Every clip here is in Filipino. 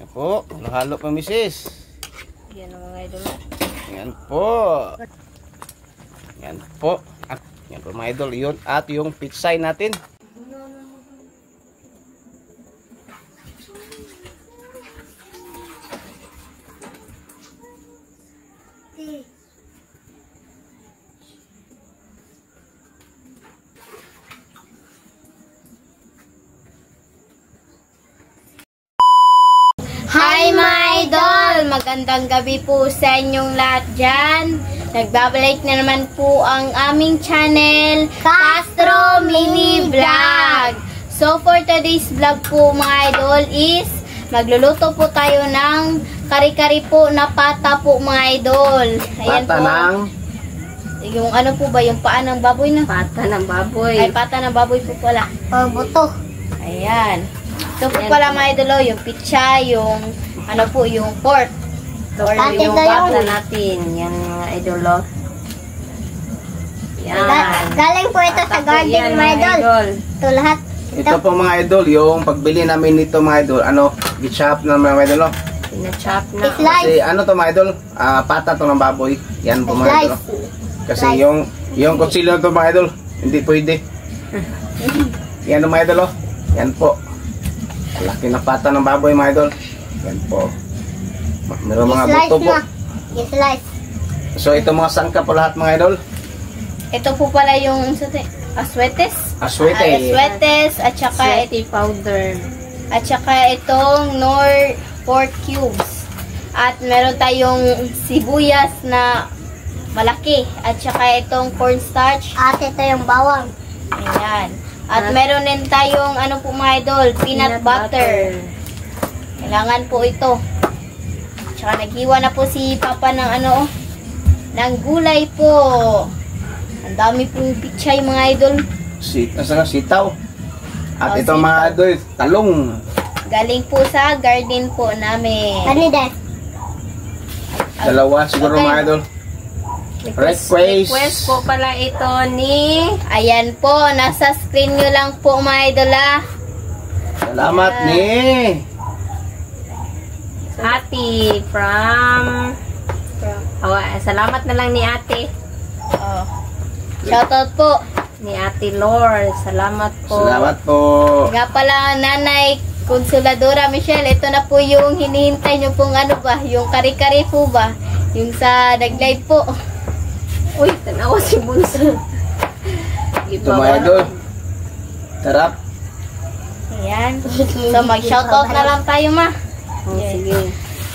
Yan po, halo pa misis. Yan ang mga idol. Yan po. Yan po. Yan po mga idol. Yun at yung pitsay natin. Hi mga idol! Magandang gabi po sa inyong lahat dyan. Nagbabalik na naman po ang aming channel, Castro Mini Vlog. So for today's vlog po mga idol is magluluto po tayo ng kari-kari po na pata po mga idol. Ayan Pata po. ng... Yung ano po ba? Yung paa ng baboy na? Pata ng baboy. Ay, pata ng baboy po pala. Buto. Ayan. Ito po pala mga idol, yung pitsa, yung ano po, yung pork. Or Ate, yung ito pata yung- natin. Yan mga idolo. Yan. Galing po ito sa Pata po garden, yan, mga idol. Ito lahat. Ito po mga idol, yung pagbili namin nito mga idol, ano, gi-chop na mga idol. No? Pina-chop na. Slice. Kasi ano to mga idol, pata to ng baboy. Yan po mga idol. Slice. Kasi yung kutsilyo to mga idol, hindi pwede. Yan mga idol. Oh. Yan po. Laki na pata ng baboy mga idol. Yan po. Meron mga buto po. I-slice. So ito mga sangka po lahat mga idol. Ito po pala yung aswetes. Aswete. Aswetes at saka Sweaty powder. at saka itong Nor pork cubes. At meron tayong sibuyas na malaki at saka itong cornstarch. At ito yung bawang. Ayan. At meron din tayong ano po mga idol, peanut butter. Kailangan po ito. Tsaka naghiwa na po si Papa ng ano, ng gulay po. Ang dami pong pichay mga idol. Sitaw. At Oh, ito sitaw. mga idol, talong. Galing po sa garden po namin. Ano din? Dalawa siguro Okay. mga idol. Request po pala ito ni Ayan po, nasa screen nyo lang po mga idol ah. Salamat Yeah. ni Ate from... salamat na lang ni ate. Oh. Shoutout po. Ni Ate Lor. Salamat po. Salamat po. Nga pala Nanay Consoladora Michelle, ito na po yung hinihintay nyo pong ano ba, yung kari-kari po ba? Yung sa nag-live po. Uy, tanawa si Bunso. Ito mga idol. Tarap. Ayan. So mag-shoutout na lang tayo ma. Oh, sige.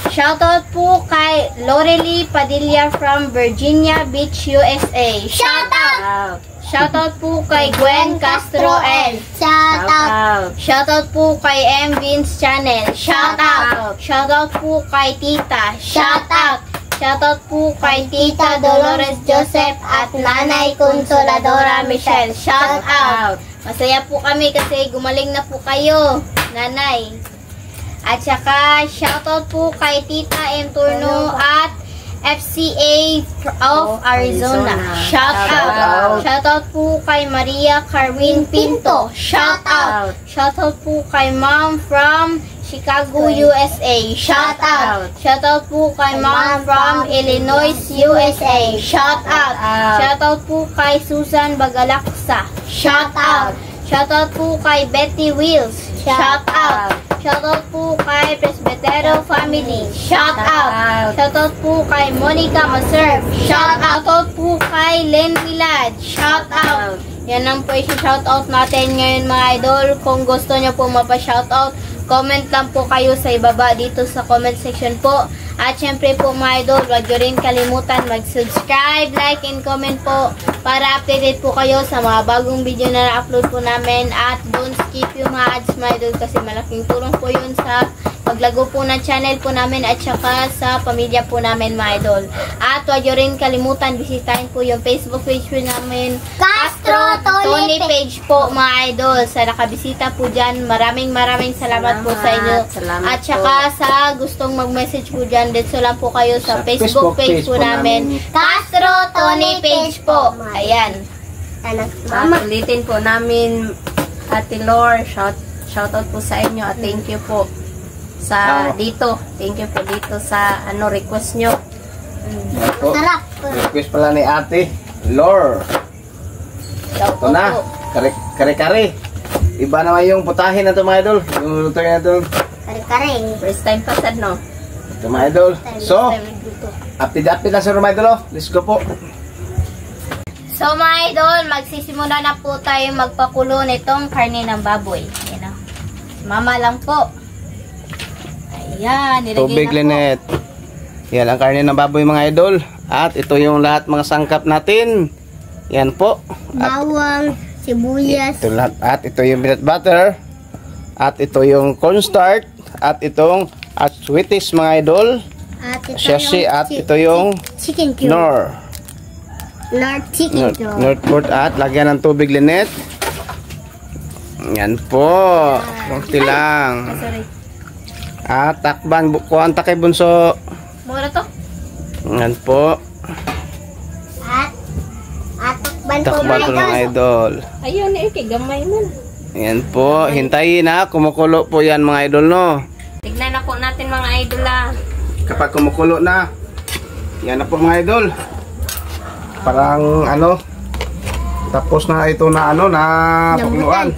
Shoutout po kay Lorely Padilla from Virginia Beach, USA. Shoutout! Out. Shoutout po kay Gwen Castro L. Shout out. Out. Shoutout po kay M. Vince Channel. Shoutout! Shoutout po kay Tita. Shoutout! Shoutout po kay Tita Dolores Joseph at Nanay Consoladora Michelle. Shoutout! Masaya po kami kasi gumaling na po kayo, Nanay. At saka, shoutout po kay Tita M. Turno at FCA of Arizona. Shoutout! Shoutout. Shoutout po kay Maria Carwin Pinto. Shoutout! Shoutout po kay Mom from Chicago, USA. Shoutout! Shoutout po kay Mom from Illinois, USA. Shoutout! Shoutout po kay Susan Bagalaksa. Shoutout! Shoutout po kay Betty Wills. Shoutout! Shoutout po kay Presbitero Family. Shoutout! Shoutout po kay Monica Maserv. Shoutout po kay Len Milad. Shoutout! Yan ang po i-shoutout natin ngayon mga idol. Kung gusto nyo po mapa-shoutout, comment lang po kayo sa ibaba dito sa comment section po. At syempre po mga idol, huwag nyo rin kalimutan mag-subscribe, like, and comment po para updated po kayo sa mga bagong video na na-upload po namin. At don't skip yung mga ads mga idol kasi malaking tulong po yun sa paglago po ng channel po namin at saka sa pamilya po namin mga idol. At huwag nyo rin kalimutan, bisitahin po yung Facebook page po namin, Castro Tony page po mga idol. Sa nakabisita po dyan, maraming salamat po sa inyo. Salamat At saka sa gustong mag-message po dyan, dito lang po kayo sa Facebook page po namin, Castro Tony page po. Ayan. Anak, At mama. ulitin po namin Ate Lor. Shoutout po sa inyo at thank you po. sa dito. Thank you po dito sa ano request nyo. Yan po. Sarap. Request pala ni ate. Lore. Ito na. Kare-kare. Iba naman yung putahin na ito mga idol. Yung lutuin na ito. Kare-kare. First time pa sad no? Ito mga idol. So, apid-apid na sa mga idol. Let's go po. So mga idol, magsisimula na po tayo magpakulo nitong karne ng baboy. Yan o. Mama lang po. Ayan, nilagay Tubig, na po. Linet. Yan ang karne ng baboy mga idol. At ito yung lahat mga sangkap natin. Yan po. At Bawang, sibuyas. ito lahat. At ito yung peanut butter. At ito yung cornstarch. At itong sweeties mga idol. At ito Shashi. yung At ito yung chicken cube. Nor. North chicken cube. Northport. At lagyan ng tubig, Linet. Yan po. Kunti lang. Sorry. At takban. Kuhan takay bunso. Mura to. Yan po. At takban po Takban po mga idol. Ayun, kay gamay man. Yan po. Hintayin ha. Kumukulo po yan mga idol, no? Tignan na po natin mga idol Kapag kumukulo na, yan na po mga idol. Parang ano, tapos na ito na ano, na pakuluan.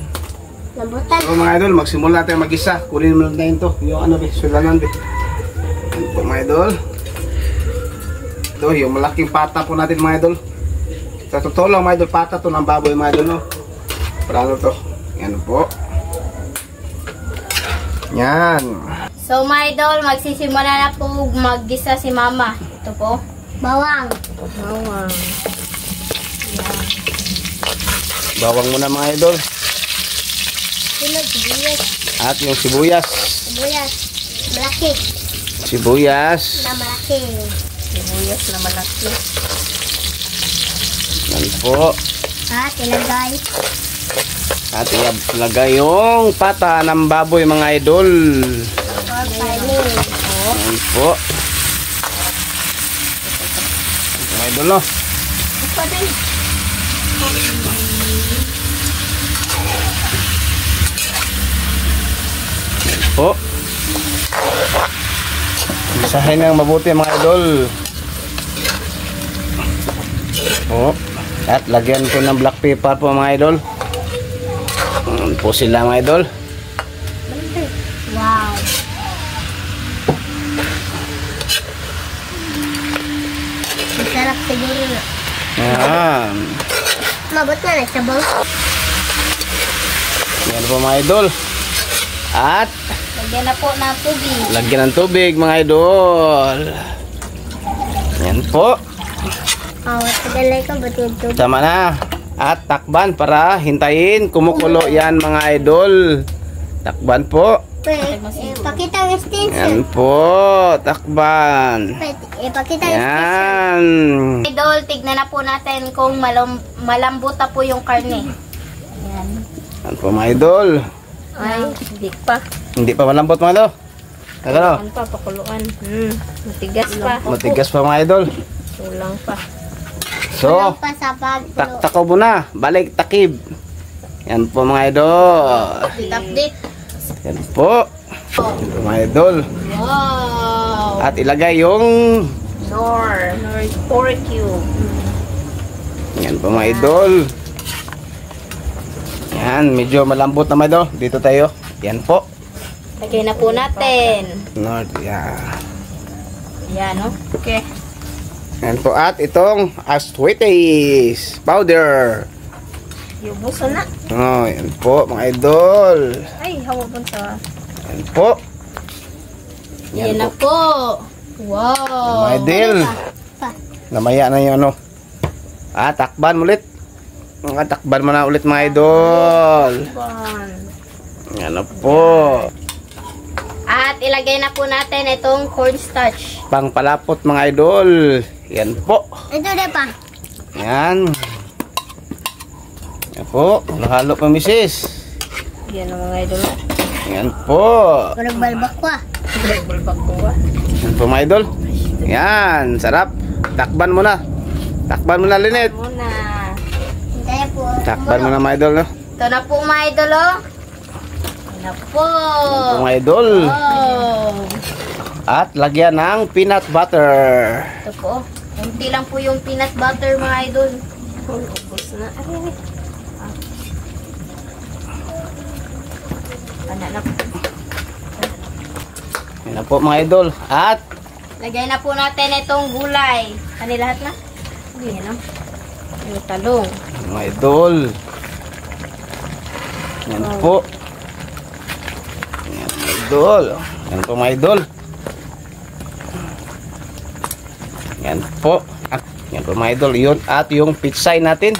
Lambutan. So mga idol, magsimula tayo mag-isa. Kunin mo lang tayo ito. Yung ano, sulanan. Yan po mga idol. Ito, yung malaking pata po natin mga idol. Sa totoo lang mga idol, pata to ng baboy mga idol, no? Para ano to? Yan po. Yan. So mga idol, magsisimula na po maggisa si mama. Ito po. Bawang. Bawang. Bawang muna mga idol. Sunod, sibuyas. At yung sibuyas. Sibuyas. Malaki. Sibuyas. Na malaki. Sibuyas na malaki. Yan po. At ilagay. At ilagay yung pata ng baboy mga idol. Kainin. Yan po. Mga idol, no? Ito din. Yan po. Isahin ng mabuti mga idol. Po. At lagyan ko ng black pepper po mga idol. Yan po sila mga idol. Wow. Masarap siguro na. Yan. Mabot na nagsabaw. Yan po mga idol. At Lagyan na po ng tubig. lagyan ng tubig mga idol. Yan po. Oh, tagalay ka ba't yung tubig? Tama na. At takban para hintayin. Kumukulo yan mga idol. Takban po. Wait, pakita ang extension. Yan po. Takban. Wait, ipakita ang extension. Yan. Idol, tignan na po natin kung malambot na po yung karne. Ayan. Yan po mga idol. Ay, hindi pa. Hindi pa malambot mga idol. Tagalo. Ano pa, pakuluan. Matigas pa. Matigas pa mga idol. Kulang pa. So, Walang pa sa pagpulo. taktako mo na. Balik takib. Yan po mga idol. Update. Yan po. Yan po mga idol. Wow! At ilagay yung Nor 4 cube. yan po mga idol. Yan, medyo malambot na mga idol. Dito tayo. Yan po. Lagay na po natin. North, yan. Ayan, no? Okay. Yan po. At itong sweeties powder. Yubos na. Oh, yan po mga idol. Ay, hawa po sa. Yan po. Yan na po. Wow! Mga idol. Pa. Namaya na yung ano. Takban ulit. Takban mo na ulit mga idol. Ban. Yan na po. At ilagay na po natin itong cornstarch. Pangpalapot mga idol. Yan po. Ito na pa. Yan. Yan po. Halo pa misis. Yan ang mga idol. Yan po. Kurang balbak ko ah. Bulbak ko ba? Yan po mga idol. Yan. Sarap. Takban mo na. Takban mo na, Linet. Muna. Hintay po. Takban mo na mga idol. No? Ito na po mga idol, oh. na po. Ito mga idol. Oh. At lagyan ng peanut butter. Ito po. Kunti lang po yung peanut butter mga idol. Ubus na. Ay. Na po. Yan na po mga idol. At Lagay na po natin itong gulay. Ano lahat na? Hindi yan lang. Yung talong. mga idol. Yan po. Yan mga idol. Yan po mga idol. Yan po. At yan po mga idol. Yun. At yung pitsay natin.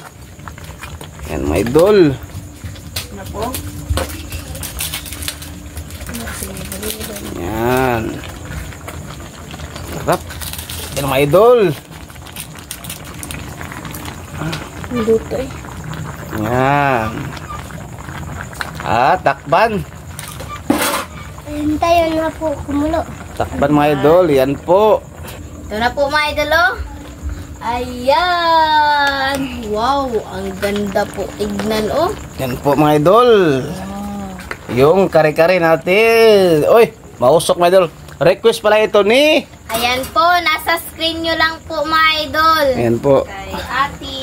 Yan mga idol. Ano po? Yan. Sarap. Yan mga idol. Luto eh. Yan. At takpan. Hintayin na po kumulo. Takpan mga idol. Yan po. Ito na po mga idol oh. Ayan. Wow. Ang ganda po. Tignan oh. Yan po mga idol. Yung kare-kare natin. Oy, mausok mga idol. Request pala ito ni. Ayan po. Nasa screen nyo lang po mga idol. Ayan po. Kay Ate.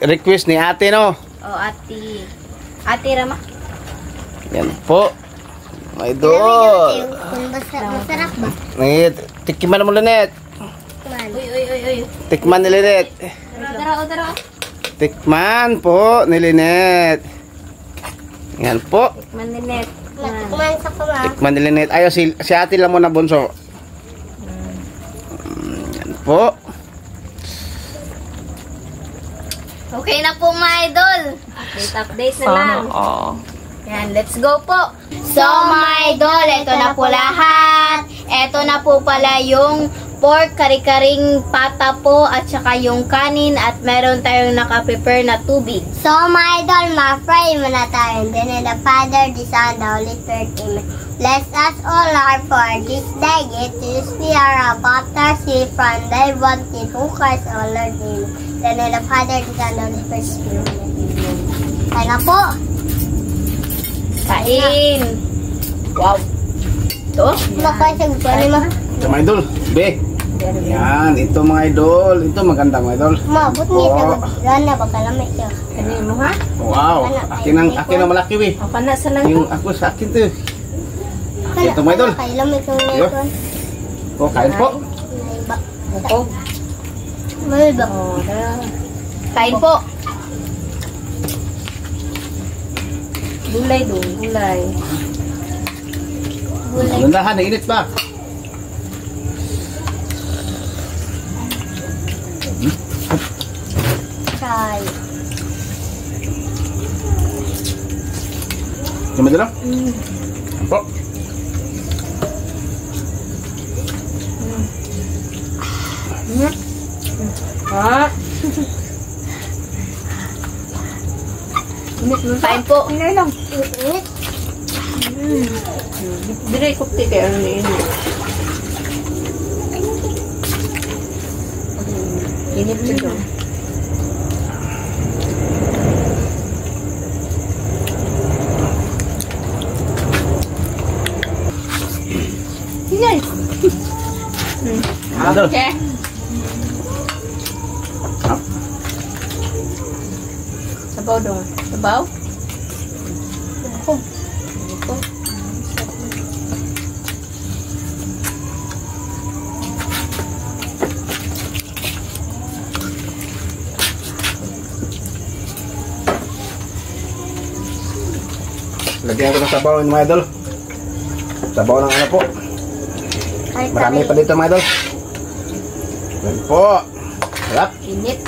Request ni ate no. Oh, Ate. Ate Rama. Yan po. Mga idol. Kung masarap ba? Tikman mo Linet. Uy, uy, uy, uy. Tikman ni Linet. Tara, tara. Tikman po ni Linet. Yan po. Maninet. Kumain sa kuma. Tikman ni Linet. Ayaw si ate lang mo na bunso. Yan po. Okay na po mga idol. Update na lang. Yan, let's go po. So mga idol, ito na po lahat. Ito na po pala yung pork, kari-karing pata po, at saka yung kanin, at meron tayong naka-prepare na tubig. So, my idol, ma-fry muna tayo. And then, in the Father, the Son, the Holy Spirit, Amen. Bless us, O Lord, for this day. It is we are about to see from thy bounty to Christ, O Lord, Amen. Then, in the Father, the Son, the Holy Spirit, Amen. Kaya na po. Kain! Wow! Ito? Makain sa gusto ni ma. Ito mga idol. Be. Yan. Ito mga idol. Ito maganda mga idol. Mabot niya sa gusto na pagkalamit siya. Kanin mo ha? Wow. Akin ang malaki we. O kana sa lang. Yung ako sa akin to. Ito mga idol. Kailamit yung Yo. nito. O, kain po. Buko. May ba? O, tara. Kain po! Gulay doon, gulay. Landahan, nainit pa. Try. Yung madala? Po. Ha? Kain po! Ano lang? Init. Dire kupti kay ano ni ini. Init siya doon. Yes! Idol. Okay. Sabaw doon. Sabaw? Buko. Buko. Lagyan ko ng sabaw yung mga idol. Sabaw ng ano po. Marami pa dito mga idol. Yan po. Sarap. Init.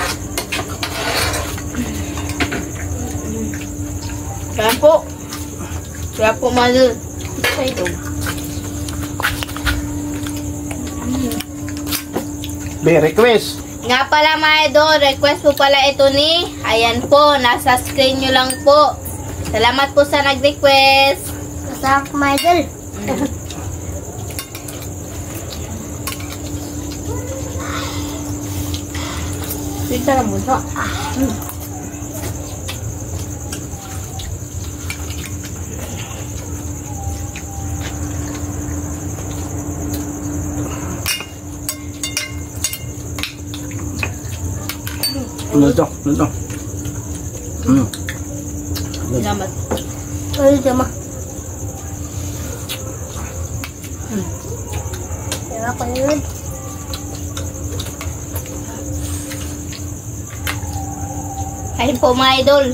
Kain po! Kaya po mga Say doon. Be, request. Nga pala mga idol, request po pala ito ni, ayan po, nasa screen nyo lang po. Salamat po sa nag-request. Masarap my idol. Pita lang mo sa. Ano ito? Ano ito? Salamat. Ano siya ma? Diba ko yun? Kain po mga idol.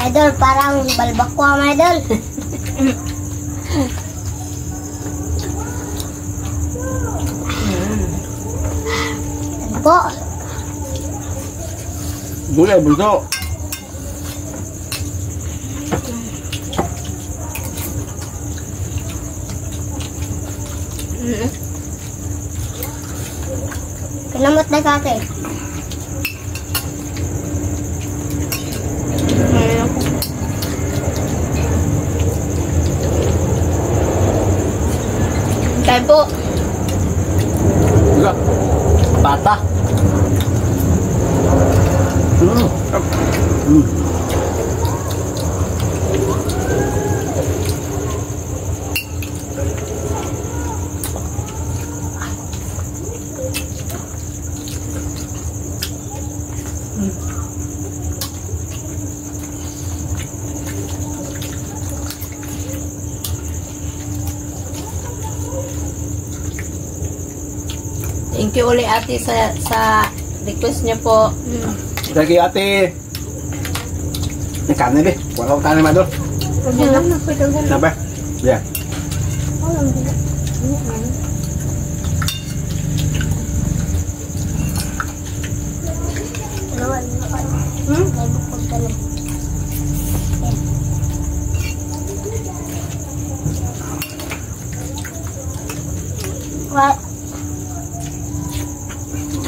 Idol, parang balbakwa mga idol. Ano po? Gulay, bulso. Kinamot na kate. Kain po. Wala. Bata. Thank you ulit ate sa request niyo po. Lagi ate. May kanin eh. Wala ko kanin mga idol. Sabi? Yeah. What?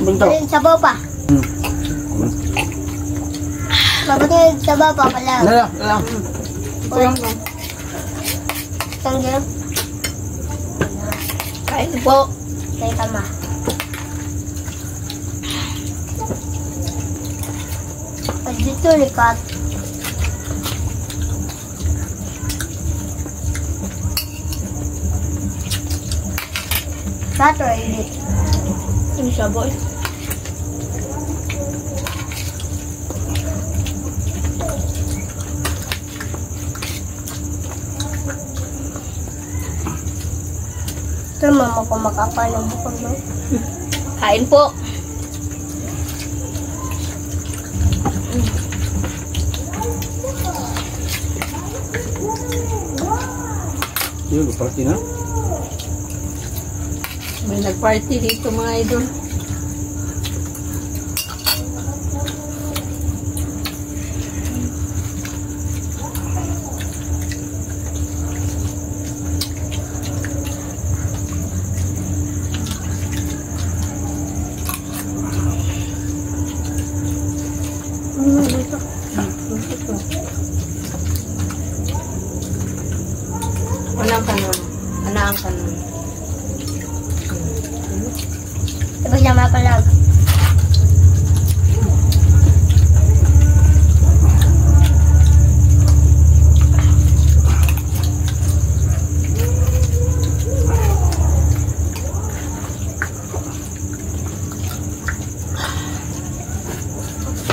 Buntaw. Ayun, sabaw pa. Mabuti yung sabaw pa pala. Wala. Uy. Tanggil. Kain po. Kay tama. Pag dito likat. Saturday. Ano siya boy? Ito mama ko makapal ng bukod mo. Kain po. Yun, party na. May nag-party dito mga idol. Anang kanon? Ana ang kanon? Tapos siya mapalag.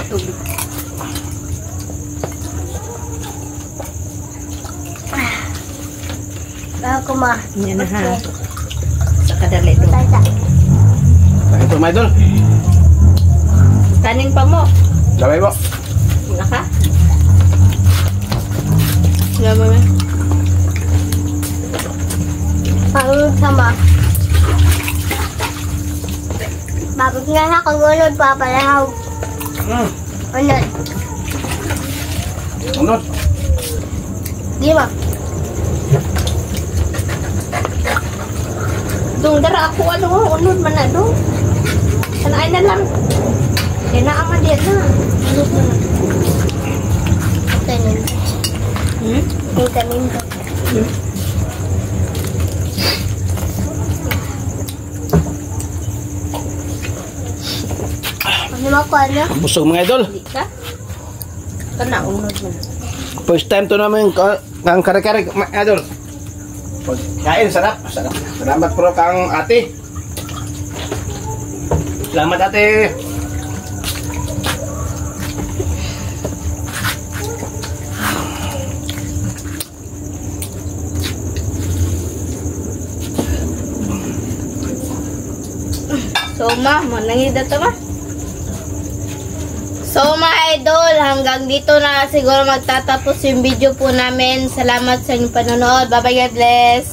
Tubig. Ako ma. Yan na ha. Sa kadali doon. Tata. Kain po mga idol. Kanin pa mo. Sabay po. Wala ka? Salamat mo. Ang sama. Babag nga na kagulod pa pala. Ano? Unod. Di ba? Dung dara ako ano, unod man na do. Sanaay na lang. Kaya naaman din na. Unod man na. Ito na. Ganito. Ano mo ko ano? Busog mga idol. Di ka? Kana unod man. First time to namin kang kare-kare mga idol. Kain, sarap. Sarap. Salamat po kang ate. Salamat ate. So ma, manangida to ma. So mga idol, hanggang dito na siguro magtatapos yung video po namin. Salamat sa inyong panonood. Bye bye, God bless.